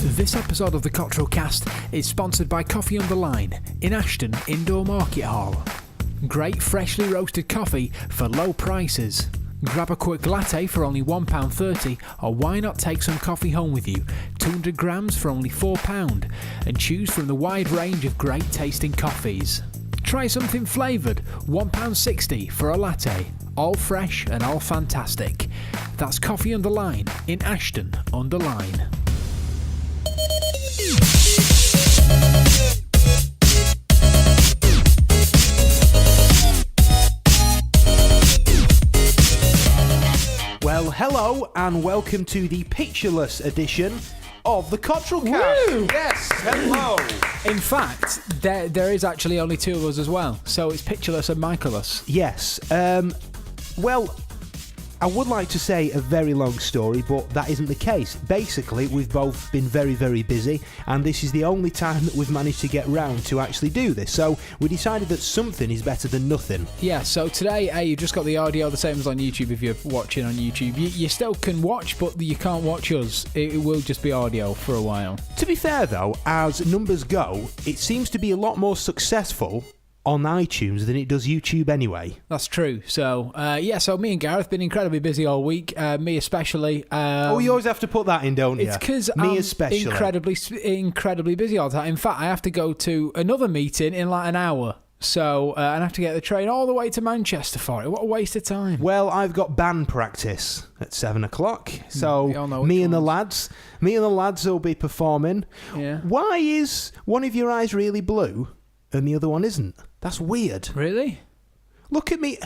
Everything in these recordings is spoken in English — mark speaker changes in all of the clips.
Speaker 1: This episode of the Cottrell Cast is sponsored by Coffee on the Line in Ashton Indoor Market Hall. Great freshly roasted coffee for low prices. Grab a quick latte for only £1.30, or why not take some coffee home with you, 200 grams for only £4, and choose from the wide range of great tasting coffees. Try something flavoured, £1.60 for a latte, all fresh and all fantastic. That's Coffee on the Line in Ashton under Line.
Speaker 2: Well, hello and welcome to the pictureless edition of the Cottrell Cast.
Speaker 1: Woo!
Speaker 2: Yes, hello.
Speaker 1: In fact, there is actually only two of us as well, so it's pictureless and Michaelus.
Speaker 2: Yes. Well, I would like to say a very long story, but that isn't the case. Basically, we've both been very, very busy, and this is the only time that we've managed to get round to actually do this. So we decided that something is better than nothing.
Speaker 1: Yeah, so today, you just got the audio, the same as on YouTube if you're watching on YouTube. You still can watch, but you can't watch us. It will just be audio for a while.
Speaker 2: To be fair, though, as numbers go, it seems to be a lot more successful on iTunes than it does YouTube anyway.
Speaker 1: That's true. So, so me and Gareth been incredibly busy all week. Me especially.
Speaker 2: You always have to put that in, don't you?
Speaker 1: It's because
Speaker 2: me
Speaker 1: I'm
Speaker 2: especially
Speaker 1: incredibly busy all the time. In fact, I have to go to another meeting in like an hour. So, and I have to get the train all the way to Manchester for it. What a waste of time.
Speaker 2: Well, I've got band practice at 7 o'clock. So me and the lads will be performing.
Speaker 1: Yeah.
Speaker 2: Why is one of your eyes really blue and the other one isn't? That's weird.
Speaker 1: Really?
Speaker 2: Look at me.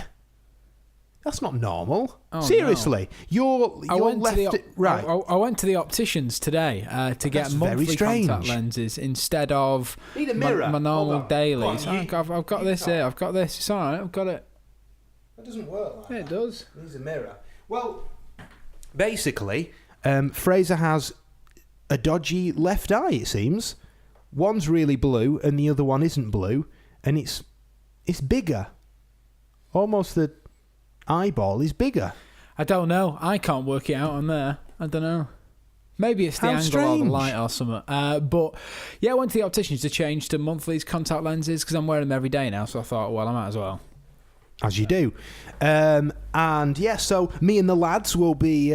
Speaker 2: That's not normal.
Speaker 1: Oh,
Speaker 2: Seriously.
Speaker 1: No.
Speaker 2: You're left... Right.
Speaker 1: I went to the opticians today to get
Speaker 2: That's very
Speaker 1: monthly
Speaker 2: strange.
Speaker 1: contact lenses instead of
Speaker 2: Need a mirror.
Speaker 1: my normal dailies.
Speaker 2: Go on,
Speaker 1: I've got this here. I've got this. It's all right. I've got it.
Speaker 2: That doesn't work like
Speaker 1: Yeah, it does.
Speaker 2: Needs a mirror. Well, basically, Fraser has a dodgy left eye, it seems. One's really blue and the other one isn't blue, and it's bigger. Almost the eyeball is bigger.
Speaker 1: I don't know. I can't work it out on there. I don't know. Maybe it's the
Speaker 2: How
Speaker 1: angle or
Speaker 2: strange.
Speaker 1: the light or something. But yeah, I went to the opticians to change to monthly contact lenses because I'm wearing them every day now. So I thought, well, I might as well.
Speaker 2: As you do. And yeah, so me and the lads will be,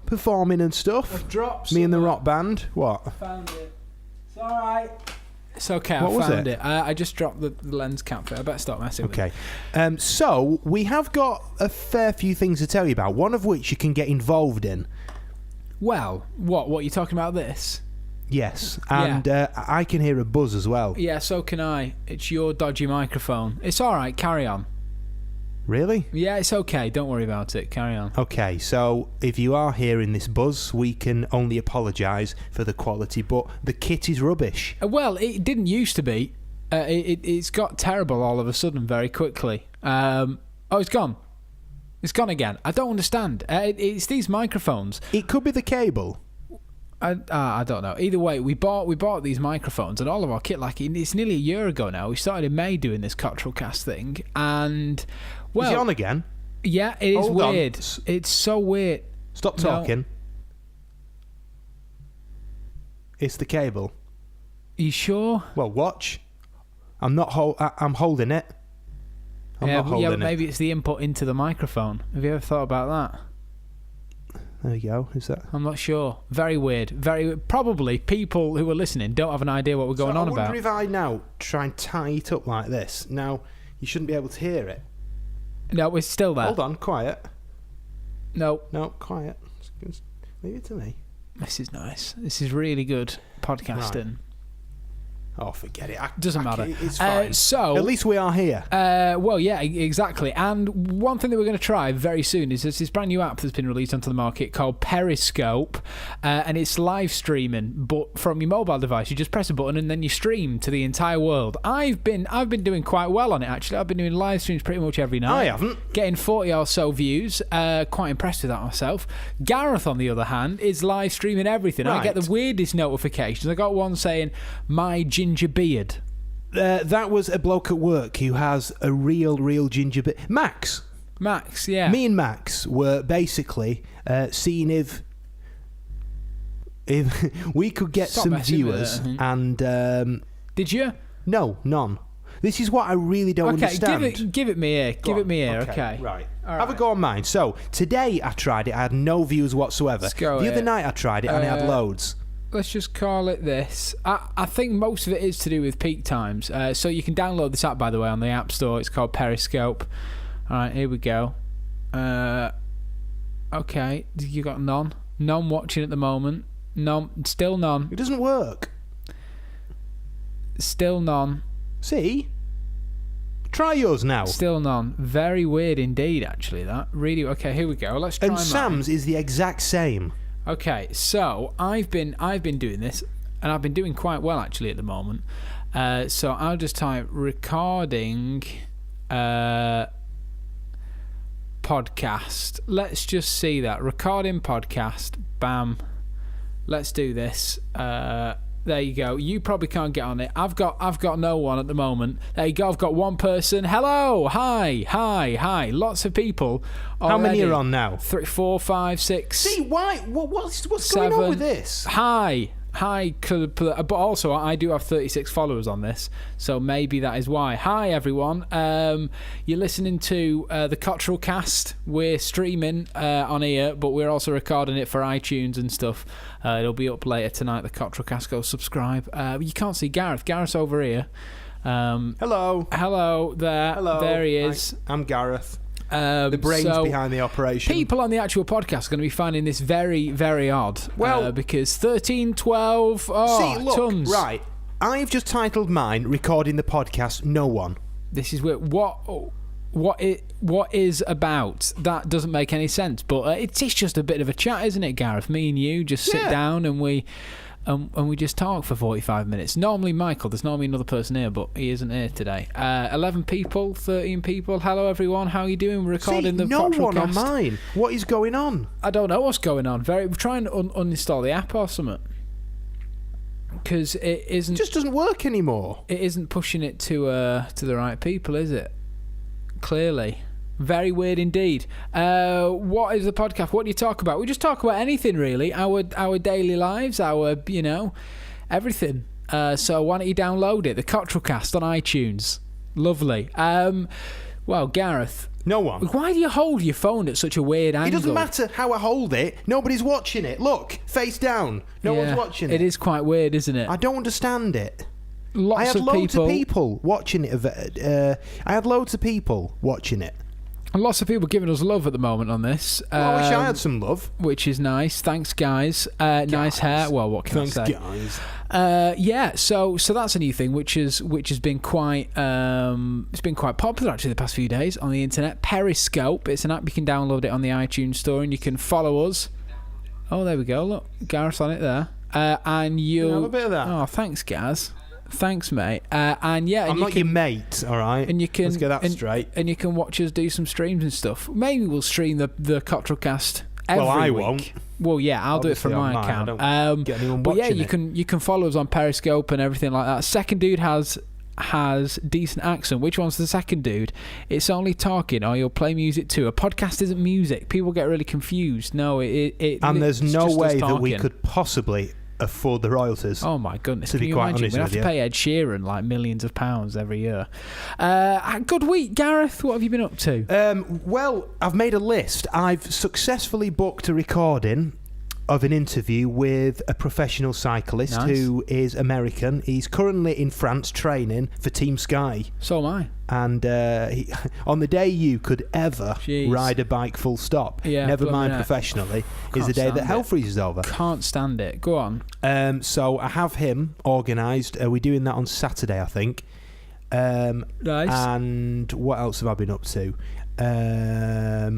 Speaker 2: performing and stuff.
Speaker 1: I've dropped
Speaker 2: Me and the rock band. What?
Speaker 1: I found it. It's all right. It's okay.
Speaker 2: What was
Speaker 1: I found
Speaker 2: it?
Speaker 1: I just dropped the lens cap. I better stop messing with it.
Speaker 2: Okay. So we have got a fair few things to tell you about, one of which you can get involved in.
Speaker 1: Well, what you talking about this?
Speaker 2: Yes, and I can hear a buzz as well.
Speaker 1: Yeah, so can I. It's your dodgy microphone. It's all right. Carry on.
Speaker 2: Really?
Speaker 1: Yeah, it's okay. Don't worry about it. Carry on.
Speaker 2: Okay, so if you are hearing this buzz, we can only apologise for the quality, but the kit is rubbish.
Speaker 1: Well, it didn't used to be. It's got terrible all of a sudden very quickly. It's gone. It's gone again. I don't understand. It's these microphones.
Speaker 2: It could be the cable.
Speaker 1: I don't know. Either way, we bought these microphones and all of our kit. Like it's nearly a year ago now. We started in May doing this Cottrell Cast thing, and well,
Speaker 2: is it on again?
Speaker 1: Yeah, it is
Speaker 2: Hold on.
Speaker 1: weird. It's so weird.
Speaker 2: Stop talking. No. It's the cable.
Speaker 1: You sure?
Speaker 2: Well, watch. I'm not. I'm holding it. I'm not holding it.
Speaker 1: Maybe it's the input into the microphone. Have you ever thought about that?
Speaker 2: There you go. Is that?
Speaker 1: I'm not sure. Very weird. Probably people who are listening don't have an idea what we're going on about.
Speaker 2: I wonder if I now try and tie it up like this. Now you shouldn't be able to hear it.
Speaker 1: No, it's still there.
Speaker 2: Hold on, quiet.
Speaker 1: No,
Speaker 2: quiet. Leave it to me.
Speaker 1: This is nice. This is really good podcasting.
Speaker 2: Right. Oh, forget it.
Speaker 1: Doesn't matter.
Speaker 2: It's fine.
Speaker 1: So
Speaker 2: at least we are here.
Speaker 1: Well, yeah, exactly. And one thing that we're going to try very soon is this brand new app that's been released onto the market called Periscope, and it's live streaming, but from your mobile device. You just press a button and then you stream to the entire world. I've been doing quite well on it actually. I've been doing live streams pretty much every night.
Speaker 2: I haven't.
Speaker 1: Getting 40 or so views. Quite impressed with that myself. Gareth, on the other hand, is live streaming everything.
Speaker 2: Right.
Speaker 1: I get the weirdest notifications. I got one saying my ginger beard.
Speaker 2: That was a bloke at work who has a real ginger beard. Max,
Speaker 1: yeah.
Speaker 2: Me and Max were basically seeing if if we could get
Speaker 1: Stop
Speaker 2: some
Speaker 1: messing with
Speaker 2: viewers,
Speaker 1: it.
Speaker 2: and
Speaker 1: Did you?
Speaker 2: no, none. This is what I really don't understand.
Speaker 1: Give it me here. Give it me here. Okay.
Speaker 2: Right.
Speaker 1: All
Speaker 2: Have a
Speaker 1: right.
Speaker 2: go on mine. So today I tried it. I had no views whatsoever.
Speaker 1: Let's go
Speaker 2: The
Speaker 1: here.
Speaker 2: other night I tried it and it had loads.
Speaker 1: Let's just call it this. I think most of it is to do with peak times. So you can download this app, by the way, on the App Store. It's called Periscope. All right, here we go. Okay, you got none. None watching at the moment. None. Still none.
Speaker 2: It doesn't work.
Speaker 1: Still none.
Speaker 2: See? Try yours now.
Speaker 1: Still none. Very weird indeed, actually, that. Really, okay, here we go. Let's try
Speaker 2: And
Speaker 1: mine.
Speaker 2: Sam's is the exact same.
Speaker 1: Okay, so I've been doing this, and I've been doing quite well, actually, at the moment. So I'll just type recording podcast. Let's just see that. Recording podcast. Bam. Let's do this. There you go. You probably can't get on it. I've got no one at the moment. There you go. I've got one person. Hello. Hi. Lots of people.
Speaker 2: How many
Speaker 1: already.
Speaker 2: are on now?
Speaker 1: 3, 4, 5, 6.
Speaker 2: See, why? What's going on with this?
Speaker 1: Hi. But also I do have 36 followers on this, so maybe that is why. Hi everyone. You're listening to the Cottrell cast. We're streaming on here, but we're also recording it for iTunes and stuff. It'll be up later tonight. The Cottrell cast. Go subscribe. You can't see Gareth. Gareth's over here.
Speaker 2: Hello.
Speaker 1: There.
Speaker 2: Hello.
Speaker 1: There he is.
Speaker 2: I'm Gareth. The brains behind the operation.
Speaker 1: People on the actual podcast are going to be finding this very, very odd.
Speaker 2: Well,
Speaker 1: because 13, 12,
Speaker 2: see, look,
Speaker 1: tons.
Speaker 2: right. I've just titled mine "Recording the Podcast." No one.
Speaker 1: This is weird. What is about? That doesn't make any sense. But it's just a bit of a chat, isn't it, Gareth? Me and you just sit down and we just talk for 45 minutes. Normally Michael, there's normally another person here, but he isn't here today. 11 people, 13 people. Hello everyone, how are you doing? We're recording the
Speaker 2: no one
Speaker 1: podcast.
Speaker 2: on mine. What is going on?
Speaker 1: I don't know what's going on. We're trying to uninstall the app or something. Because it isn't...
Speaker 2: It just doesn't work anymore.
Speaker 1: It isn't pushing it to the right people, is it? Clearly. Very weird indeed. What is the podcast? What do you talk about? We just talk about anything really. Our daily lives, everything. So why don't you download it? The Cottrell Cast on iTunes. Lovely. Well, Gareth.
Speaker 2: No one.
Speaker 1: Why do you hold your phone at such a weird angle?
Speaker 2: It doesn't matter how I hold it. Nobody's watching it. Look, face down. No one's watching it.
Speaker 1: It is quite weird, isn't it?
Speaker 2: I don't understand it.
Speaker 1: I
Speaker 2: had loads of people watching it. I had loads of people watching it.
Speaker 1: Lots of people giving us love at the moment on this.
Speaker 2: I wish I had some love.
Speaker 1: Which is nice. Thanks, guys. Nice hair. Well, what can I say?
Speaker 2: Thanks,
Speaker 1: guys. So that's a new thing, which has been quite it's been quite popular actually the past few days on the internet. Periscope. It's an app you can download it on the iTunes store, and you can follow us. Oh, there we go. Look, Gareth's on it there. And you'll
Speaker 2: have a bit of that.
Speaker 1: Oh, thanks, Gaz. Thanks, mate. And yeah,
Speaker 2: I'm not your mate, all right?
Speaker 1: And you can
Speaker 2: let's get that straight.
Speaker 1: And you can watch us do some streams and stuff. Maybe we'll stream the Cottrell cast every
Speaker 2: I
Speaker 1: week.
Speaker 2: won't.
Speaker 1: Well, yeah, I'll do it from my account.
Speaker 2: I don't get anyone
Speaker 1: but yeah,
Speaker 2: watching
Speaker 1: you can follow us on Periscope and everything like that. Second dude has decent accent. Which one's the second dude? It's only talking, or you'll play music too. A podcast isn't music. People get really confused. No,
Speaker 2: and there's no way that we could possibly afford the royalties.
Speaker 1: Oh my goodness!
Speaker 2: To be quite honest,
Speaker 1: we have to pay Ed Sheeran like millions of pounds every year. Good week, Gareth. What have you been up to?
Speaker 2: Well, I've made a list. I've successfully booked a recording of an interview with a professional cyclist who is American. He's currently in France training for Team Sky.
Speaker 1: So am I.
Speaker 2: And on the day you could ever ride a bike full stop, never mind professionally, is the day that hell freezes over.
Speaker 1: Can't stand it. Go on.
Speaker 2: So I have him organised. We're doing that on Saturday, I think.
Speaker 1: Nice.
Speaker 2: And what else have I been up to? A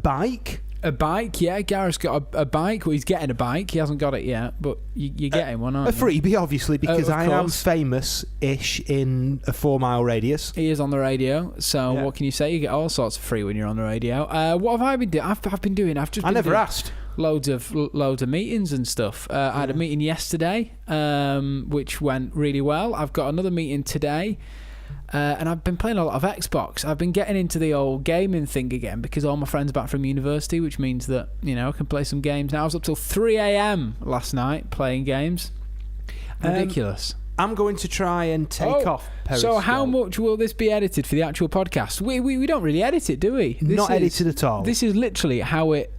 Speaker 2: bike.
Speaker 1: A bike, yeah. Gareth's got a bike. Well, he's getting a bike. He hasn't got it yet, but you're getting one, aren't you?
Speaker 2: A freebie, obviously, because I am
Speaker 1: course.
Speaker 2: famous-ish in a 4-mile radius.
Speaker 1: He is on the radio, so what can you say? You get all sorts of free when you're on the radio. What have I been doing? I never asked. Loads of meetings and stuff. I had a meeting yesterday, which went really well. I've got another meeting today. And I've been playing a lot of Xbox. I've been getting into the old gaming thing again because all my friends are back from university, which means that, I can play some games now. I was up till 3 a.m. last night playing games. Ridiculous.
Speaker 2: I'm going to try and take off Periscope.
Speaker 1: So how much will this be edited for the actual podcast? We don't really edit it, do we?
Speaker 2: Not edited at all.
Speaker 1: This is literally how it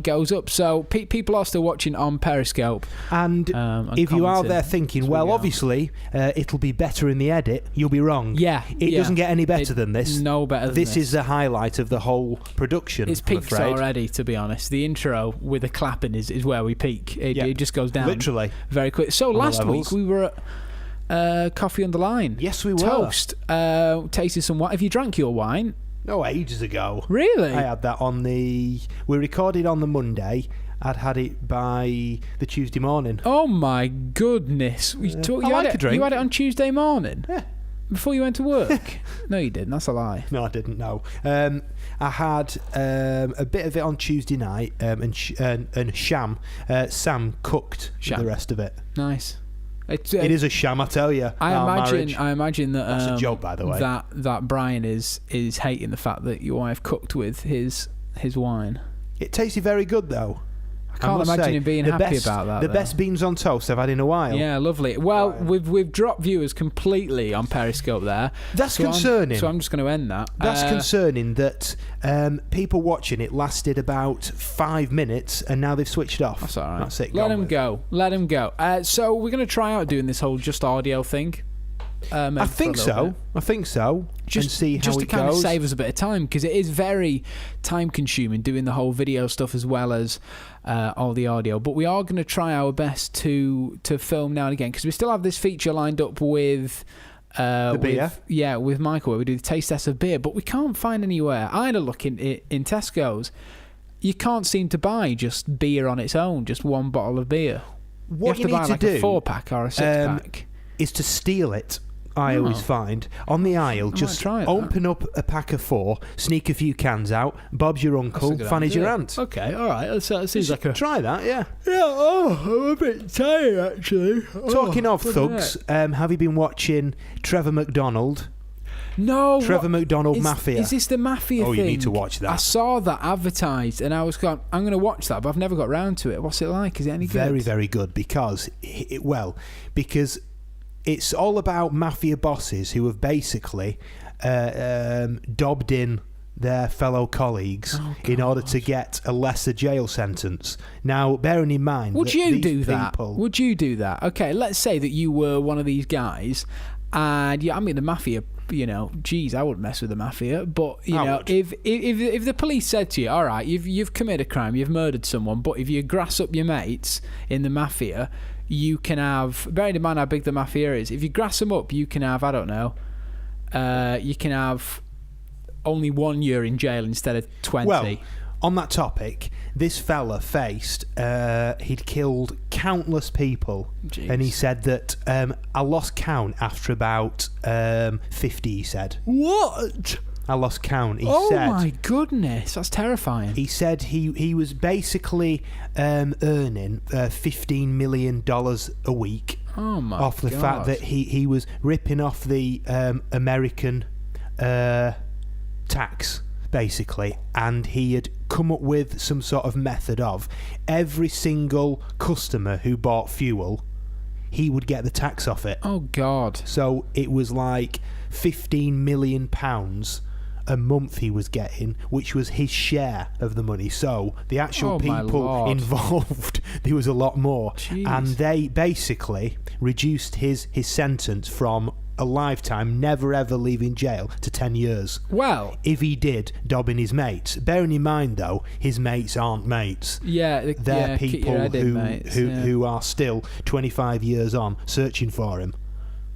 Speaker 1: goes up. So people are still watching on Periscope.
Speaker 2: And if you are there thinking, well, obviously, it'll be better in the edit, you'll be wrong.
Speaker 1: Yeah.
Speaker 2: It doesn't get any better than this.
Speaker 1: No better than this.
Speaker 2: This is the highlight of the whole production.
Speaker 1: It's peaked already, to be honest. The intro with the clapping is where we peak. It just goes down.
Speaker 2: Literally.
Speaker 1: Very quick. So last week we were at Coffee on the Line.
Speaker 2: Yes, we were.
Speaker 1: Toast. Tasted some wine. Have you drank your wine?
Speaker 2: No, ages ago.
Speaker 1: Really?
Speaker 2: I had that on we recorded on the Monday. I'd had it by the Tuesday morning.
Speaker 1: Oh my goodness. You
Speaker 2: like a drink.
Speaker 1: You had it on Tuesday morning?
Speaker 2: Yeah.
Speaker 1: Before you went to work? No, you didn't. That's a lie.
Speaker 2: No, I didn't, no. I had a bit of it on Tuesday night and Sham. Sam cooked the rest of it.
Speaker 1: Nice.
Speaker 2: It is a sham, I tell you.
Speaker 1: I imagine that
Speaker 2: that's a joke, by the way.
Speaker 1: That Brian is hating the fact that your wife cooked with his wine.
Speaker 2: It tasted very good, though.
Speaker 1: I can't imagine him being happy about that.
Speaker 2: The best beans on toast I've had in a while.
Speaker 1: Yeah, lovely. Well, we've dropped viewers completely on Periscope there.
Speaker 2: That's concerning.
Speaker 1: So I'm just going to end that.
Speaker 2: That's concerning that people watching it lasted about 5 minutes and now they've switched off.
Speaker 1: That's all right.
Speaker 2: That's it.
Speaker 1: Let them go. So we're going to try out doing this whole just audio thing.
Speaker 2: I think so. Just, and see how
Speaker 1: just
Speaker 2: it
Speaker 1: to kind
Speaker 2: goes.
Speaker 1: of save us a bit of time, because it is very time consuming doing the whole video stuff as well as all the audio. But we are going to try our best to film now and again, because we still have this feature lined up with
Speaker 2: the beer.
Speaker 1: With Michael, where we do the taste test of beer, but we can't find anywhere. I had a look in Tesco's. You can't seem to buy just beer on its own, just one bottle of beer.
Speaker 2: What
Speaker 1: you have to buy
Speaker 2: do
Speaker 1: a 4-pack or a 6-pack.
Speaker 2: Is to steal it. I always find on the aisle, just open up a pack of 4, sneak a few cans out. Bob's your uncle, Fanny's your aunt.
Speaker 1: Okay, all right. That seems like a
Speaker 2: try that. Yeah.
Speaker 1: I'm a bit tired actually.
Speaker 2: Talking of thugs, have you been watching Trevor McDonald?
Speaker 1: No.
Speaker 2: Trevor McDonald Mafia.
Speaker 1: Is this the Mafia thing?
Speaker 2: Oh, you need to watch that.
Speaker 1: I saw that advertised and I was going, I'm going to watch that, but I've never got round to it. What's it like? Is it any good?
Speaker 2: Very, very good because it's all about mafia bosses who have basically dobbed in their fellow colleagues in order to get a lesser jail sentence. Now, bearing in mind...
Speaker 1: Would you do that? Okay, let's say that you were one of these guys and, the mafia... geez, I wouldn't mess with the mafia. But if the police said to you, all right, you've committed a crime, you've murdered someone, but if you grass up your mates in the mafia, you can have, bearing in mind how big the mafia is, if you grass them up, you can have, I don't know, you can have only 1 year in jail instead of 20.
Speaker 2: Well, on that topic, this fella faced, he'd killed countless people.
Speaker 1: Jeez.
Speaker 2: And he said that, I lost count after about 50, he said.
Speaker 1: What?
Speaker 2: I lost count. He said,
Speaker 1: oh my goodness, that's terrifying.
Speaker 2: He said he was basically earning $15 million a week off the fact that he was ripping off the American tax, basically, and he had come up with some sort of method of every single customer who bought fuel, he would get the tax off it.
Speaker 1: Oh God.
Speaker 2: So it was like £15 million a month he was getting, which was his share of the money. So the actual people involved, there was a lot more.
Speaker 1: Jeez.
Speaker 2: And they basically reduced his sentence from a lifetime, never ever leaving jail, to 10 years.
Speaker 1: Well,
Speaker 2: if he did dobbing his mates. Bearing in mind though, his mates aren't mates.
Speaker 1: Yeah,
Speaker 2: they're people who are still 25 years on searching for him.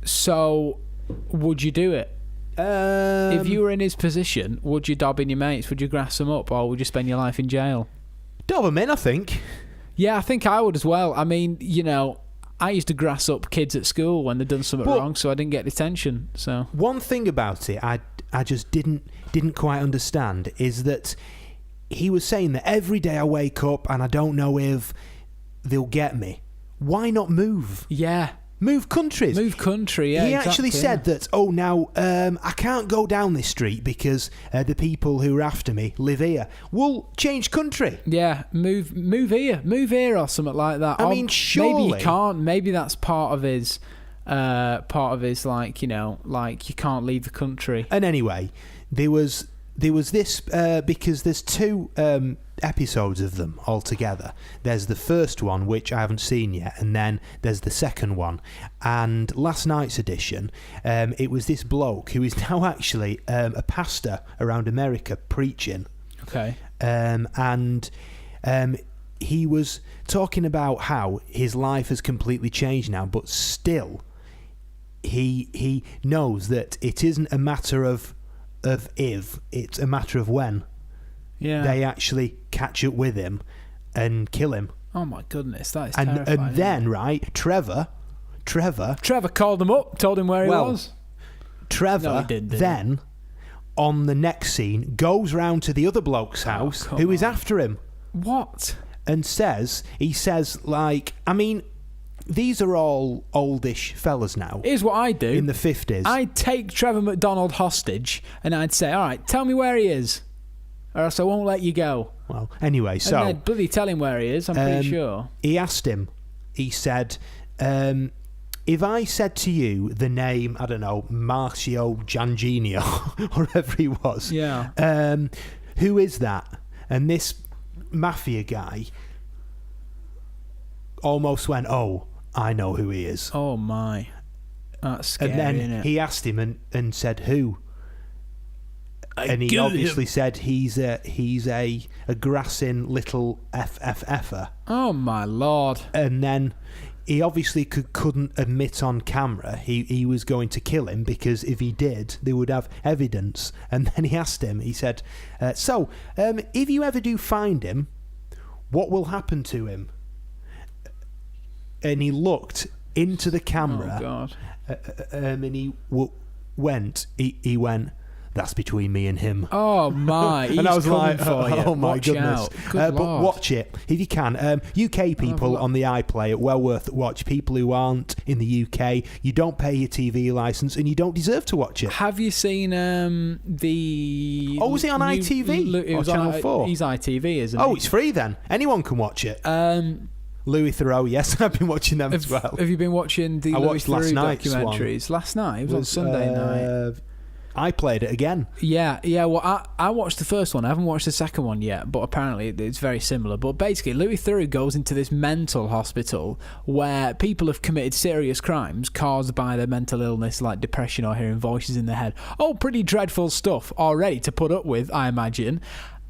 Speaker 1: So would you do it? If you were in his position, would you dob in your mates? Would you grass them up, or would you spend your life in jail?
Speaker 2: Dob them in, I think.
Speaker 1: Yeah, I think I would as well. I mean, I used to grass up kids at school when they'd done something wrong, so I didn't get detention. So
Speaker 2: one thing about it, I just didn't quite understand is that he was saying that every day I wake up and I don't know if they'll get me. Why not move?
Speaker 1: Yeah.
Speaker 2: move countries.
Speaker 1: Move country, yeah.
Speaker 2: He actually said that, now I can't go down this street because the people who are after me live here. Well, change country.
Speaker 1: Yeah, move here or something like that.
Speaker 2: I mean, surely.
Speaker 1: Maybe you can't. Maybe that's part of his, like, you know, like you can't leave the country.
Speaker 2: And anyway, there was this, because there's 2 episodes of them altogether. There's the first one, which I haven't seen yet, and then there's the second one. And last night's edition, it was this bloke who is now actually a pastor around America preaching.
Speaker 1: Okay.
Speaker 2: And he was talking about how his life has completely changed now, but still he knows that it isn't a matter of if, it's a matter of when they actually catch up with him and kill him.
Speaker 1: Oh my goodness, that is terrifying.
Speaker 2: And then, right, Trevor
Speaker 1: called him up, told him where he was.
Speaker 2: Trevor
Speaker 1: No, he didn't, did
Speaker 2: then, on the next scene, goes round to the other bloke's house who is after him.
Speaker 1: What?
Speaker 2: And he says, like, I mean, these are all oldish fellas now.
Speaker 1: Here's what I do.
Speaker 2: In the 50s.
Speaker 1: I'd take Trevor McDonald hostage and I'd say, all right, tell me where he is, or else I won't let you go.
Speaker 2: Well, anyway, so...
Speaker 1: And they'd bloody tell him where he is, I'm pretty sure.
Speaker 2: He asked him, he said, if I said to you the name, I don't know, Marcio Gianginio, or whoever he was, who is that? And this mafia guy almost went, oh, I know who he is.
Speaker 1: Oh my, that's scary.
Speaker 2: And then
Speaker 1: isn't it?
Speaker 2: he asked him and said who, and he obviously said he's a grassing little FFFer.
Speaker 1: Oh my lord!
Speaker 2: And then he obviously couldn't admit on camera he was going to kill him, because if he did, they would have evidence. And then he asked him, he said, so if you ever do find him, what will happen to him? And he looked into the camera.
Speaker 1: Oh God.
Speaker 2: And he went, that's between me and him.
Speaker 1: Oh my! He's
Speaker 2: and I was like,
Speaker 1: for you.
Speaker 2: oh my
Speaker 1: Watch
Speaker 2: goodness!
Speaker 1: Out. Good
Speaker 2: But
Speaker 1: Lord.
Speaker 2: watch it if you can. UK people on the iPlayer, well worth a watch. People who aren't in the UK, you don't pay your TV license and you don't deserve to watch it.
Speaker 1: Have you seen the?
Speaker 2: Oh, was it on ITV
Speaker 1: It
Speaker 2: or
Speaker 1: was
Speaker 2: Channel 4?
Speaker 1: He's ITV, isn't he?
Speaker 2: Oh, it's free then. Anyone can watch it. Louis Theroux, yes, I've been watching them as well.
Speaker 1: Have you been watching the Louis Theroux documentaries? Last night, it was on Sunday night.
Speaker 2: I played it again.
Speaker 1: Yeah. Well, I watched the first one. I haven't watched the second one yet, but apparently it's very similar. But basically, Louis Theroux goes into this mental hospital where people have committed serious crimes caused by their mental illness, like depression or hearing voices in their head. Oh, pretty dreadful stuff already to put up with, I imagine.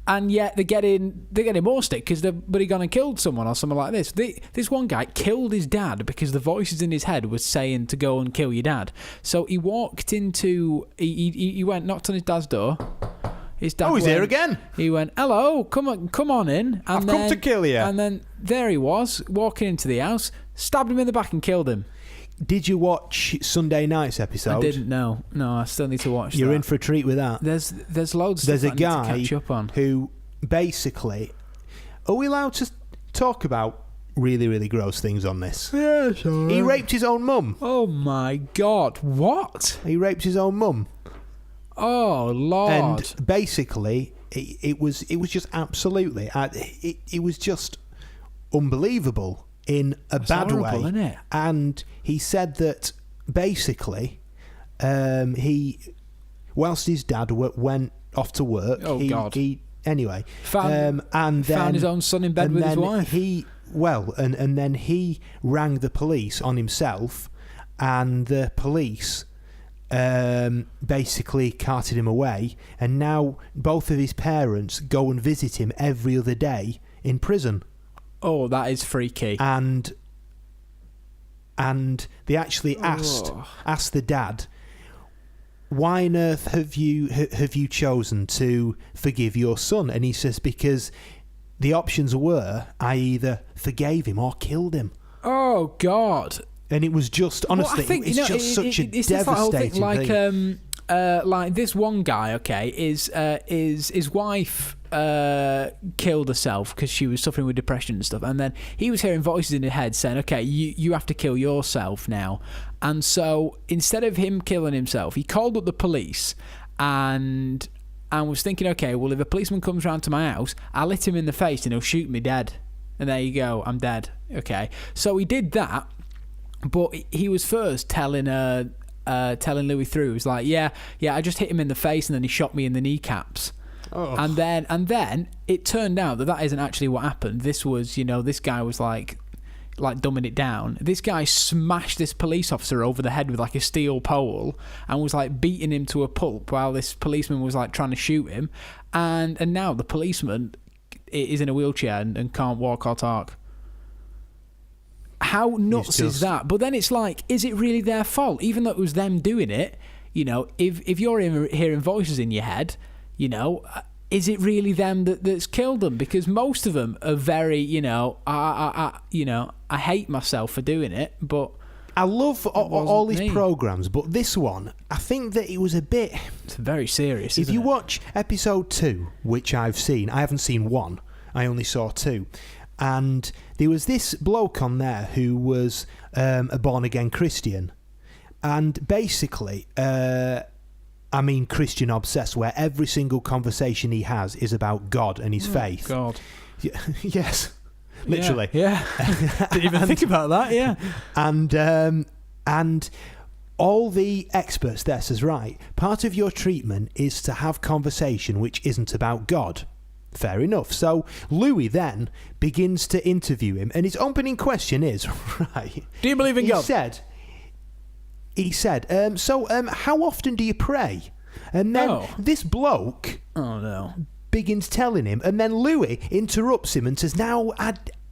Speaker 1: And yet they're getting more stick because they've gone and killed someone or something like this. This one guy killed his dad because the voices in his head were saying to go and kill your dad. So he walked into... He went, knocked on his dad's door. His dad
Speaker 2: he's here again.
Speaker 1: He went, hello, come on in. And
Speaker 2: I've come to kill you.
Speaker 1: And then there he was, walking into the house, stabbed him in the back and killed him.
Speaker 2: Did you watch Sunday night's episode?
Speaker 1: I didn't know. No, I still need to watch
Speaker 2: You're
Speaker 1: that.
Speaker 2: in for a treat with that.
Speaker 1: There's loads of
Speaker 2: There's
Speaker 1: stuff
Speaker 2: a guy
Speaker 1: I need to catch up on.
Speaker 2: who basically... Are we allowed to talk about really, really gross things on this?
Speaker 1: Yeah, sure.
Speaker 2: He raped his own mum.
Speaker 1: Oh my God, what?
Speaker 2: He raped his own mum.
Speaker 1: Oh Lord.
Speaker 2: And basically, it was just absolutely... It was just unbelievable in a bad
Speaker 1: horrible,
Speaker 2: way.
Speaker 1: Isn't it?
Speaker 2: And he said that basically, whilst his dad went off to work, anyway,
Speaker 1: found his own son in bed with his wife.
Speaker 2: And then he rang the police on himself, and the police basically carted him away, and now both of his parents go and visit him every other day in prison.
Speaker 1: Oh, that is freaky.
Speaker 2: And they actually asked the dad, why on earth have you chosen to forgive your son? And he says, because the options were I either forgave him or killed him.
Speaker 1: Oh God.
Speaker 2: And it was just, honestly, it's just such a devastating thing.
Speaker 1: like this one guy, okay, is his wife killed herself because she was suffering with depression and stuff, and then he was hearing voices in his head saying, okay, you have to kill yourself now. And so instead of him killing himself, he called up the police and was thinking, okay, well, if a policeman comes round to my house, I'll hit him in the face and he'll shoot me dead, and there you go, I'm dead. Okay, so he did that, but he was first telling Louis through. He was like, yeah, I just hit him in the face and then he shot me in the kneecaps. Oh. And then it turned out that isn't actually what happened. This was, this guy was like dumbing it down. This guy smashed this police officer over the head with like a steel pole and was like beating him to a pulp while this policeman was like trying to shoot him. And now the policeman is in a wheelchair and can't walk or talk. How nuts is that? But then it's like, is it really their fault? Even though it was them doing it, if you're hearing voices in your head, is it really them that's killed them? Because most of them are very, I hate myself for doing it, but
Speaker 2: I love all these programs, but this one, I think that it was a bit...
Speaker 1: It's very serious,
Speaker 2: If you watch episode 2, which I've seen, I haven't seen 1, I only saw 2, and there was this bloke on there who was a born-again Christian, and basically... Christian obsessed, where every single conversation he has is about God and his faith.
Speaker 1: God.
Speaker 2: Yes. Literally.
Speaker 1: Yeah. Didn't even think about that, yeah.
Speaker 2: And all the experts there says, right, part of your treatment is to have conversation which isn't about God. Fair enough. So Louis then begins to interview him, and his opening question is, right...
Speaker 1: Do you believe in God?
Speaker 2: He said, how often do you pray? And then this bloke begins telling him, and then Louis interrupts him and says, now,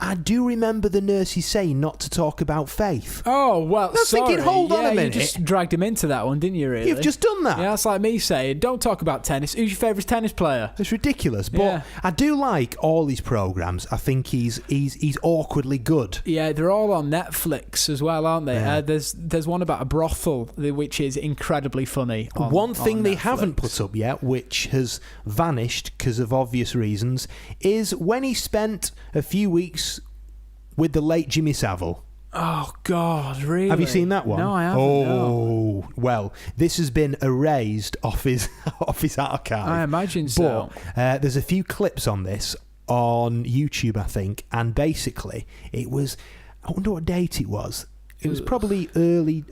Speaker 2: I do remember the nurses saying not to talk about faith.
Speaker 1: Oh, well,
Speaker 2: I was thinking, hold on a minute.
Speaker 1: You just dragged him into that one, didn't you, really?
Speaker 2: You've just done that.
Speaker 1: Yeah, that's like me saying, don't talk about tennis. Who's your favourite tennis player?
Speaker 2: It's ridiculous, but I do like all these programmes. I think he's awkwardly good.
Speaker 1: Yeah, they're all on Netflix as well, aren't they?
Speaker 2: Yeah.
Speaker 1: There's one about a brothel, which is incredibly funny.
Speaker 2: One thing they
Speaker 1: Netflix.
Speaker 2: haven't put up yet, which has vanished because of obvious reasons, is when he spent a few weeks with the late Jimmy Savile.
Speaker 1: Oh, God, really?
Speaker 2: Have you seen that one?
Speaker 1: No, I haven't.
Speaker 2: Oh, well, this has been erased off his archive.
Speaker 1: I imagine so.
Speaker 2: But there's a few clips on this on YouTube, I think, and basically it was... I wonder what date it was. It was probably early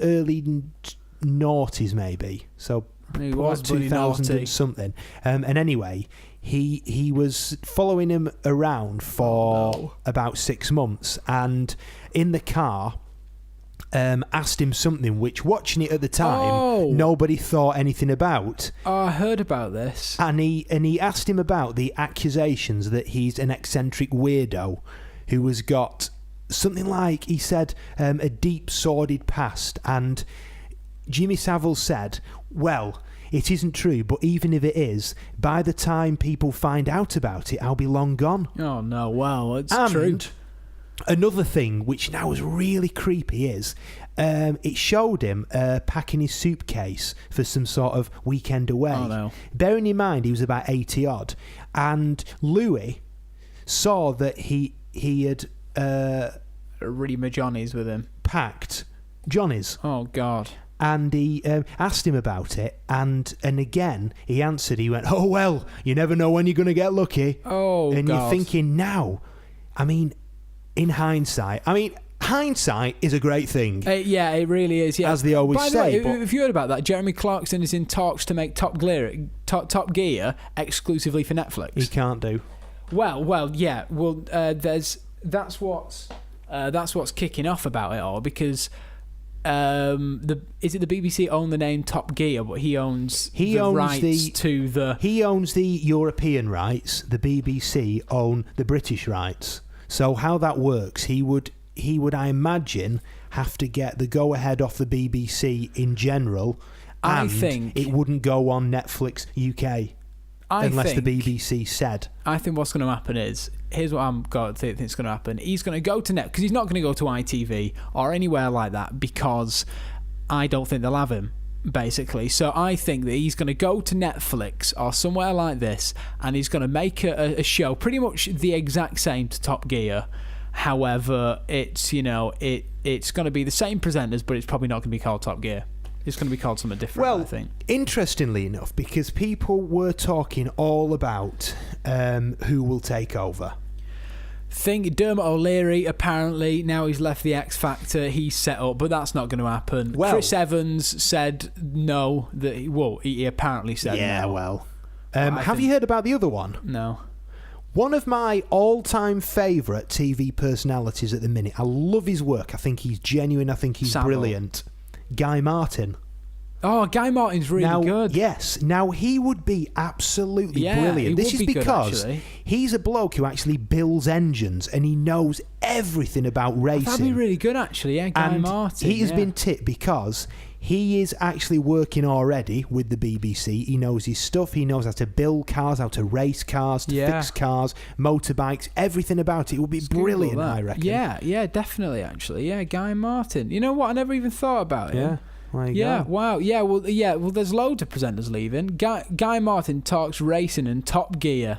Speaker 2: noughties, maybe. So
Speaker 1: He was
Speaker 2: 2000 and something. And anyway... He was following him around for about 6 months, and in the car asked him something which, watching it at the time, nobody thought anything about.
Speaker 1: Oh, I heard about this.
Speaker 2: And he asked him about the accusations that he's an eccentric weirdo who has got something like, he said, a deep sordid past. And Jimmy Savile said, well... It isn't true, but even if it is, by the time people find out about it, I'll be long gone.
Speaker 1: Oh, no, wow, it's true.
Speaker 2: And another thing, which now is really creepy, is it showed him packing his suitcase for some sort of weekend away.
Speaker 1: Oh, no.
Speaker 2: Bearing in mind he was about 80-odd, and Louis saw that he had...
Speaker 1: really my Johnnies with him.
Speaker 2: Packed Johnnies.
Speaker 1: Oh, God.
Speaker 2: And he asked him about it, and again he answered. He went, "Oh well, you never know when you're going to get lucky."
Speaker 1: Oh,
Speaker 2: and
Speaker 1: God.
Speaker 2: you're thinking now. I mean, in hindsight, hindsight is a great thing.
Speaker 1: Yeah, it really is. Yeah,
Speaker 2: as they always say.
Speaker 1: By the way, have you heard about that? Jeremy Clarkson is in talks to make Top Gear exclusively for Netflix.
Speaker 2: He can't do.
Speaker 1: Well, yeah. Well, that's what's kicking off about it all, because. Is it the BBC own the name Top Gear, but he owns the
Speaker 2: European rights. The BBC own the British rights. So how that works, he would I imagine have to get the go ahead off the BBC in general, and
Speaker 1: I think
Speaker 2: it wouldn't go on Netflix UK unless the BBC said.
Speaker 1: I think what's going to happen is, here's what I'm going to think is going to happen. He's going to go to because he's not going to go to ITV or anywhere like that, because I don't think they'll have him. basically. So I think that he's going to go to Netflix or somewhere like this, and he's going to make a show pretty much the exact same to Top Gear. However, it's it's going to be the same presenters, but it's probably not going to be called Top Gear. It's going to be called something different, I think.
Speaker 2: Interestingly enough, because people were talking all about who will take over.
Speaker 1: Think Dermot O'Leary, apparently, now he's left the X Factor, he's set up, but that's not going to happen.
Speaker 2: Well,
Speaker 1: Chris Evans said no. He apparently said no.
Speaker 2: Yeah, well. Have you heard about the other one?
Speaker 1: No.
Speaker 2: One of my all-time favourite TV personalities at the minute. I love his work. I think he's genuine. I think he's brilliant. Guy Martin.
Speaker 1: Oh, Guy Martin's really good.
Speaker 2: Yes. Now, he would be absolutely brilliant. This is because he's a bloke who actually builds engines and he knows everything about racing.
Speaker 1: That'd be really good, actually, yeah, Guy Martin.
Speaker 2: He has been tipped because he is actually working already with the BBC. He knows his stuff. He knows how to build cars, how to race cars, to fix cars, motorbikes, everything about it. It would be brilliant, I reckon.
Speaker 1: Yeah, definitely, actually. Yeah, Guy Martin. You know what? I never even thought about him.
Speaker 2: Yeah. Go.
Speaker 1: Wow. Yeah, well, there's loads of presenters leaving. Guy Martin talks racing and Top Gear.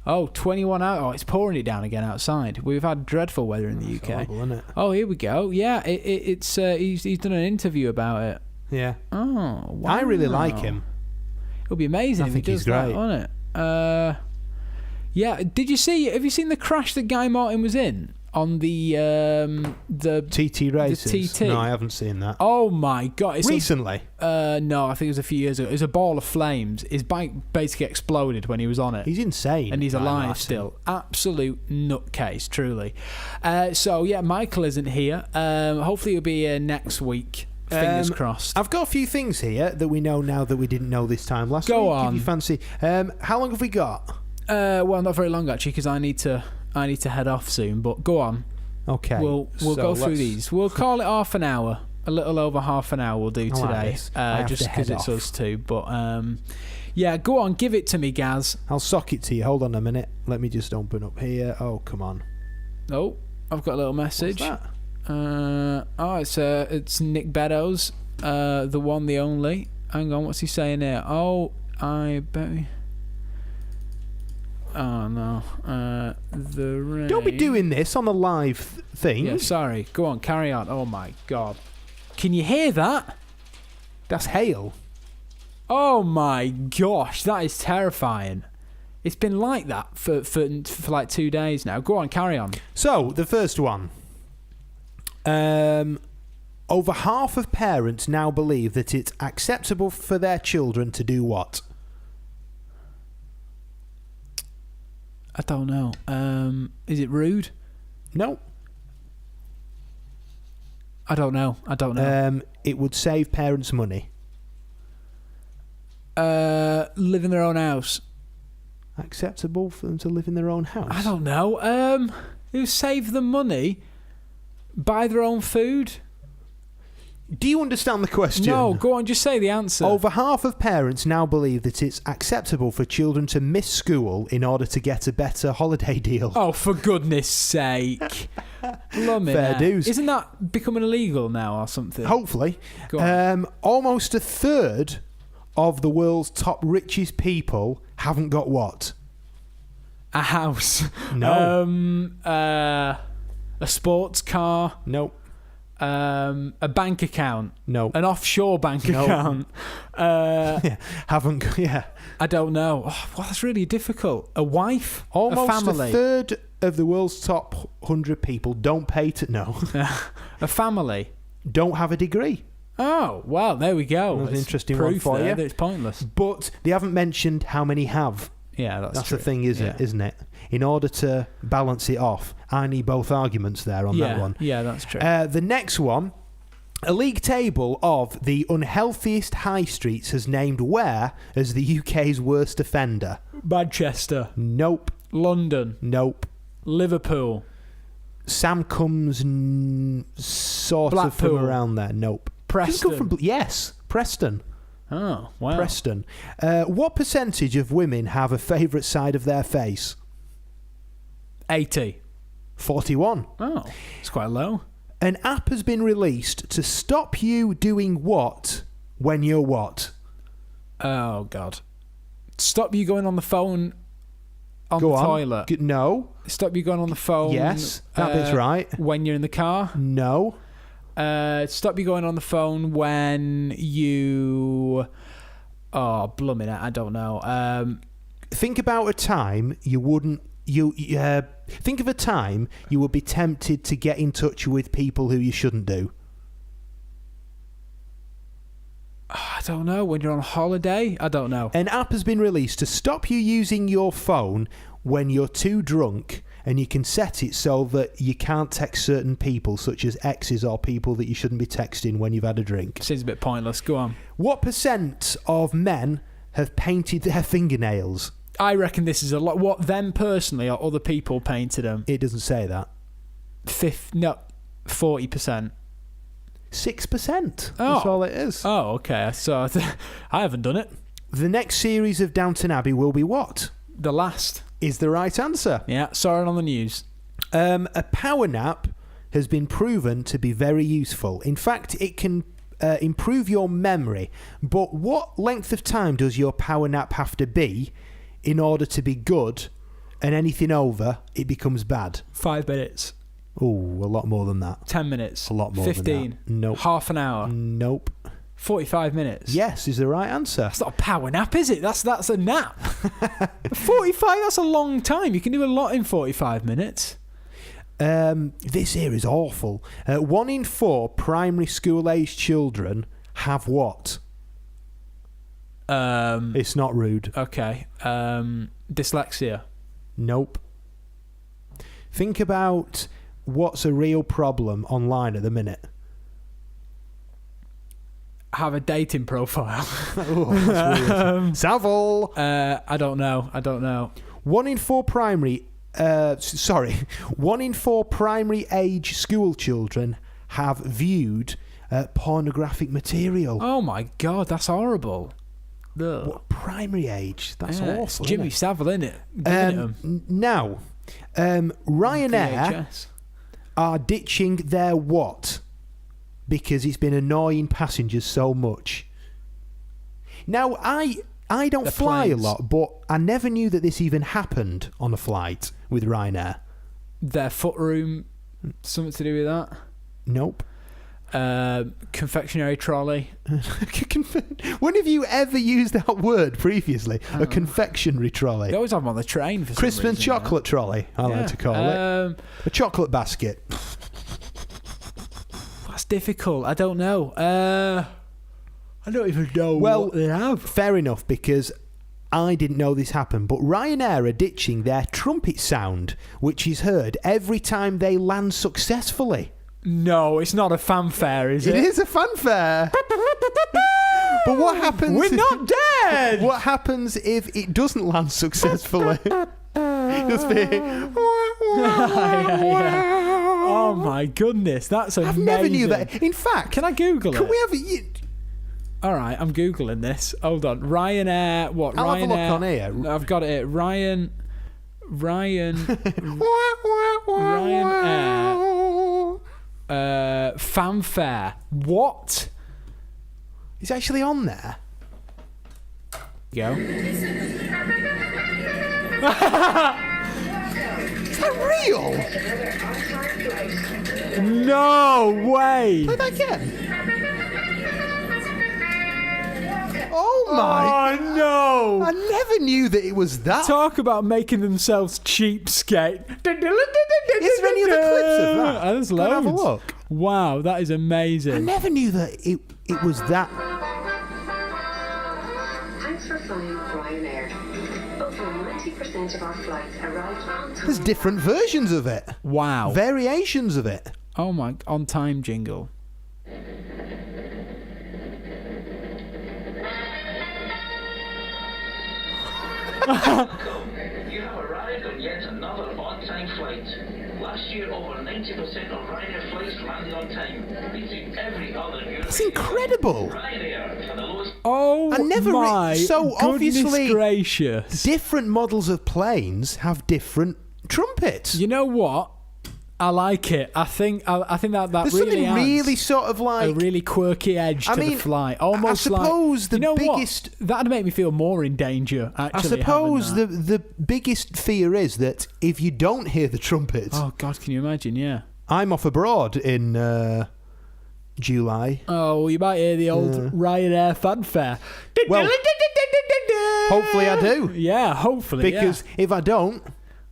Speaker 1: Oh, 21 out. Oh, it's pouring it down again outside. We've had dreadful weather in the UK.
Speaker 2: Horrible, isn't it?
Speaker 1: Oh, here we go. Yeah, it's he's done an interview about it.
Speaker 2: Yeah.
Speaker 1: Oh, wow.
Speaker 2: I really like him.
Speaker 1: It'll be amazing if he does that, won't it? Yeah. Have you seen the crash that Guy Martin was in? On the
Speaker 2: TT races?
Speaker 1: The TT.
Speaker 2: No, I haven't seen that.
Speaker 1: Oh my God.
Speaker 2: Recently?
Speaker 1: No, I think it was a few years ago. It was a ball of flames. His bike basically exploded when he was on it.
Speaker 2: He's insane.
Speaker 1: And he's alive still. Absolute nutcase, truly. So, yeah, Michael isn't here. Hopefully he'll be here next week. Fingers crossed.
Speaker 2: I've got a few things here that we know now that we didn't know this time last week.
Speaker 1: Go on.
Speaker 2: If you fancy. How long have we got?
Speaker 1: Well, not very long, actually, because I need to head off soon, but go on.
Speaker 2: Okay.
Speaker 1: We'll go through these. We'll call it half an hour. A little over half an hour we'll do today. Just because it's us two. But, yeah, go on. Give it to me, Gaz.
Speaker 2: I'll sock it to you. Hold on a minute. Let me just open up here. Oh, come on.
Speaker 1: Oh, I've got a little message.
Speaker 2: What's that?
Speaker 1: It's Nick Beddoes, the one, the only. Hang on, what's he saying here? Oh, I bet... Oh no! The rain.
Speaker 2: Don't be doing this on a live thing.
Speaker 1: Yeah, sorry. Go on, carry on. Oh my God! Can you hear that?
Speaker 2: That's hail.
Speaker 1: Oh my gosh, that is terrifying. It's been like that for like 2 days now. Go on, carry on.
Speaker 2: So the first one. Over half of parents now believe that it's acceptable for their children to do what?
Speaker 1: I don't know. Is it rude?
Speaker 2: No.
Speaker 1: I don't know.
Speaker 2: It would save parents money.
Speaker 1: Live in their own house.
Speaker 2: Acceptable for them to live in their own house?
Speaker 1: I don't know. It would save them money. Buy their own food.
Speaker 2: Do you understand the question?
Speaker 1: No, go on, just say the answer.
Speaker 2: Over half of parents now believe that it's acceptable for children to miss school in order to get a better holiday deal.
Speaker 1: Oh, for goodness sake.
Speaker 2: Fair dues.
Speaker 1: Isn't that becoming illegal now or something?
Speaker 2: Hopefully.
Speaker 1: Go on.
Speaker 2: Almost a third of the world's top richest people haven't got what?
Speaker 1: A house.
Speaker 2: No.
Speaker 1: A sports car.
Speaker 2: Nope.
Speaker 1: A bank account.
Speaker 2: No.
Speaker 1: An offshore bank account.
Speaker 2: Haven't. Yeah.
Speaker 1: I don't know. Oh, well, that's really difficult. A wife.
Speaker 2: Almost
Speaker 1: a family.
Speaker 2: A third of the world's top 100 people don't pay to know.
Speaker 1: A family.
Speaker 2: Don't have a degree.
Speaker 1: Oh, well, there we go.
Speaker 2: That's an interesting one for you.
Speaker 1: That it's pointless.
Speaker 2: But they haven't mentioned how many have.
Speaker 1: Yeah, that's true.
Speaker 2: The thing, isn't it? In order to balance it off, I need both arguments there on that one.
Speaker 1: Yeah, that's true.
Speaker 2: The next one, a league table of the unhealthiest high streets has named where as the UK's worst offender.
Speaker 1: Manchester.
Speaker 2: Nope.
Speaker 1: London.
Speaker 2: Nope.
Speaker 1: Liverpool.
Speaker 2: Sam comes sort
Speaker 1: Blackpool.
Speaker 2: of from around there. Nope.
Speaker 1: Preston.
Speaker 2: Yes, Preston.
Speaker 1: Oh, wow.
Speaker 2: Preston. What percentage of women have a favourite side of their face?
Speaker 1: 80.
Speaker 2: 41.
Speaker 1: Oh, it's quite low.
Speaker 2: An app has been released to stop you doing what when you're what?
Speaker 1: Oh, God. Stop you going on the phone on
Speaker 2: Go
Speaker 1: the
Speaker 2: on.
Speaker 1: toilet.
Speaker 2: No.
Speaker 1: Stop you going on the phone.
Speaker 2: Yes, that bit's right.
Speaker 1: When you're in the car.
Speaker 2: No.
Speaker 1: Stop you going on the phone when you... Oh, blooming it, I don't know.
Speaker 2: Think about a time you wouldn't... think of a time you would be tempted to get in touch with people who you shouldn't do.
Speaker 1: I don't know. When you're on holiday? I don't know.
Speaker 2: An app has been released to stop you using your phone when you're too drunk, and you can set it so that you can't text certain people, such as exes or people that you shouldn't be texting when you've had a drink.
Speaker 1: Seems a bit pointless. Go on.
Speaker 2: What % of men have painted their fingernails?
Speaker 1: I reckon this is a lot. What, them personally or other people painted them?
Speaker 2: It doesn't say that.
Speaker 1: 40%.
Speaker 2: 6%.
Speaker 1: Oh.
Speaker 2: That's all it is.
Speaker 1: Oh, okay. So I haven't done it.
Speaker 2: The next series of Downton Abbey will be what?
Speaker 1: The last.
Speaker 2: Is the right answer.
Speaker 1: Yeah, saw it on the news.
Speaker 2: A power nap has been proven to be very useful. In fact, it can improve your memory. But what length of time does your power nap have to be in order to be good, and anything over, it becomes bad?
Speaker 1: 5 minutes.
Speaker 2: Oh, a lot more than that.
Speaker 1: 10 minutes.
Speaker 2: A lot more
Speaker 1: 15.
Speaker 2: than that. Nope.
Speaker 1: Half an hour.
Speaker 2: Nope.
Speaker 1: 45 minutes.
Speaker 2: Yes is the right answer.
Speaker 1: That's not a power nap, is it? That's a nap. 45, that's a long time. You can do a lot in 45 minutes.
Speaker 2: This here is awful. 1 in 4 primary school-aged children have what? It's not rude.
Speaker 1: Okay. Dyslexia.
Speaker 2: Nope. Think about what's a real problem online at the minute.
Speaker 1: Have a dating profile.
Speaker 2: Oh, that's weird. Savile.
Speaker 1: I don't know.
Speaker 2: 1 in 4 primary... 1 in 4 primary age school children have viewed pornographic material.
Speaker 1: Oh my God, that's horrible. Ugh.
Speaker 2: What, primary age? That's
Speaker 1: Yeah,
Speaker 2: awful.
Speaker 1: it's Jimmy
Speaker 2: isn't
Speaker 1: Savile, isn't it?
Speaker 2: it? Now, Ryanair
Speaker 1: VHS.
Speaker 2: are ditching their what? Because it's been annoying passengers so much. Now, I don't
Speaker 1: The
Speaker 2: fly
Speaker 1: planes.
Speaker 2: a lot, but I never knew that this even happened on a flight with Ryanair.
Speaker 1: Their foot room, something to do with that.
Speaker 2: Nope.
Speaker 1: Confectionery trolley.
Speaker 2: When have you ever used that word previously? A confectionery trolley.
Speaker 1: They always have them on the train for some
Speaker 2: Crisp
Speaker 1: reason.
Speaker 2: and chocolate trolley, I like to call it. A chocolate basket.
Speaker 1: That's difficult. I don't know. I don't even know
Speaker 2: Well,
Speaker 1: what they have.
Speaker 2: Fair enough, because I didn't know this happened, but Ryanair are ditching their trumpet sound, which is heard every time they land successfully.
Speaker 1: No, it's not a fanfare, is it?
Speaker 2: It is a fanfare. But what happens...
Speaker 1: We're not dead!
Speaker 2: What happens if it doesn't land successfully? Just be...
Speaker 1: Yeah. Oh my goodness, that's amazing.
Speaker 2: I've never knew that. In fact...
Speaker 1: Can I Google it?
Speaker 2: Can we have it?
Speaker 1: Alright, I'm Googling this. Hold on. Ryanair... What?
Speaker 2: I'll
Speaker 1: Ryanair...
Speaker 2: have a look on here.
Speaker 1: I've got it here. Ryanair... fanfare. What?
Speaker 2: It's actually on there.
Speaker 1: Go.
Speaker 2: Is that real?
Speaker 1: No way!
Speaker 2: Play that again. Oh my!
Speaker 1: Oh no!
Speaker 2: I never knew that it was that.
Speaker 1: Talk about making themselves cheapskate.
Speaker 2: Is there any other clips of that?
Speaker 1: There's
Speaker 2: Go and
Speaker 1: loads.
Speaker 2: have a look.
Speaker 1: Wow, that is
Speaker 2: I
Speaker 1: amazing.
Speaker 2: never knew that it was that.
Speaker 3: Thanks for flying Ryanair. Over 90% of our flights arrive on time.
Speaker 2: There's different versions of it.
Speaker 1: Wow.
Speaker 2: Variations of it.
Speaker 1: Oh my, on time jingle.
Speaker 4: You have arrived on yet another on-time flight. Last year, over 90% of Ryanair flights landed on time, beating every other European.
Speaker 2: That's incredible.
Speaker 4: Ryanair for the lowest.
Speaker 1: Oh
Speaker 2: I never
Speaker 1: my
Speaker 2: so
Speaker 1: goodness
Speaker 2: obviously
Speaker 1: gracious.
Speaker 2: Different models of planes have different trumpets.
Speaker 1: You know what? I like it. I think that
Speaker 2: There's
Speaker 1: really
Speaker 2: something
Speaker 1: adds
Speaker 2: really sort of like
Speaker 1: a really quirky edge to the flight. Almost
Speaker 2: I suppose
Speaker 1: like,
Speaker 2: the
Speaker 1: you know
Speaker 2: biggest.
Speaker 1: what? That'd make me feel more in danger. Actually,
Speaker 2: I suppose
Speaker 1: having that.
Speaker 2: the biggest fear is that if you don't hear the trumpet,
Speaker 1: Oh God, can you imagine? Yeah.
Speaker 2: I'm off abroad in July.
Speaker 1: Oh, you might hear the old Ryanair fanfare.
Speaker 2: Well, hopefully I do.
Speaker 1: Yeah, hopefully.
Speaker 2: Because if I don't,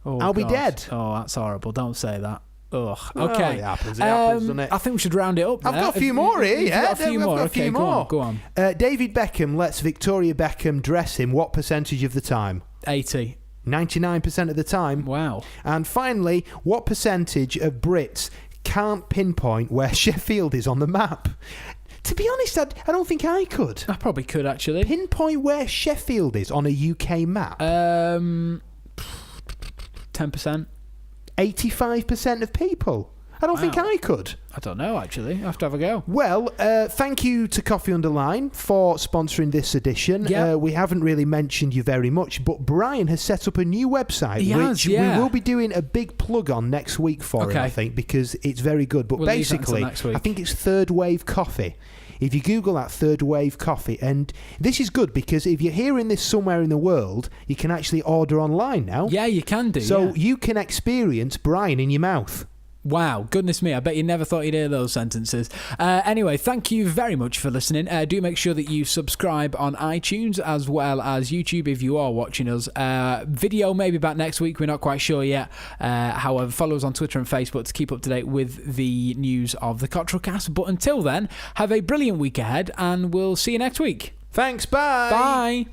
Speaker 2: I'll be dead.
Speaker 1: Oh, that's horrible. Don't say that. Ugh.
Speaker 2: Well,
Speaker 1: Okay.
Speaker 2: it happens, doesn't it?
Speaker 1: I think we should round it up.
Speaker 2: I've
Speaker 1: there.
Speaker 2: got a few more here,
Speaker 1: You've
Speaker 2: yeah.
Speaker 1: got a few
Speaker 2: I've
Speaker 1: more.
Speaker 2: got a few
Speaker 1: Okay,
Speaker 2: more.
Speaker 1: Go on.
Speaker 2: David Beckham lets Victoria Beckham dress him what percentage of the time?
Speaker 1: 80.
Speaker 2: 99% of the time.
Speaker 1: Wow.
Speaker 2: And finally, what percentage of Brits can't pinpoint where Sheffield is on the map? To be honest, I don't think I could.
Speaker 1: I probably could, actually.
Speaker 2: Pinpoint where Sheffield is on a UK map?
Speaker 1: 10%.
Speaker 2: 85% of people. I don't think I could.
Speaker 1: I don't know, actually. I have to have a go.
Speaker 2: Well, thank you to Coffee Underline for sponsoring this edition.
Speaker 1: Yeah.
Speaker 2: We haven't really mentioned you very much, but Brian has set up a new website, which we will be doing a big plug on next week for him, I think, because it's very good. But
Speaker 1: We'll leave that until
Speaker 2: basically,
Speaker 1: next week.
Speaker 2: I think it's Third Wave Coffee. If you Google that, Third Wave Coffee, and this is good because if you're hearing this somewhere in the world, you can actually order online now.
Speaker 1: Yeah, you can do.
Speaker 2: So you can experience Brian in your mouth.
Speaker 1: Wow, goodness me, I bet you never thought you'd hear those sentences. Anyway, thank you very much for listening. Do make sure that you subscribe on iTunes as well as YouTube if you are watching us. Video maybe back next week, we're not quite sure yet. However, follow us on Twitter and Facebook to keep up to date with the news of the Cottrell Cast. But until then, have a brilliant week ahead and we'll see you next week.
Speaker 2: Thanks, bye.
Speaker 1: Bye.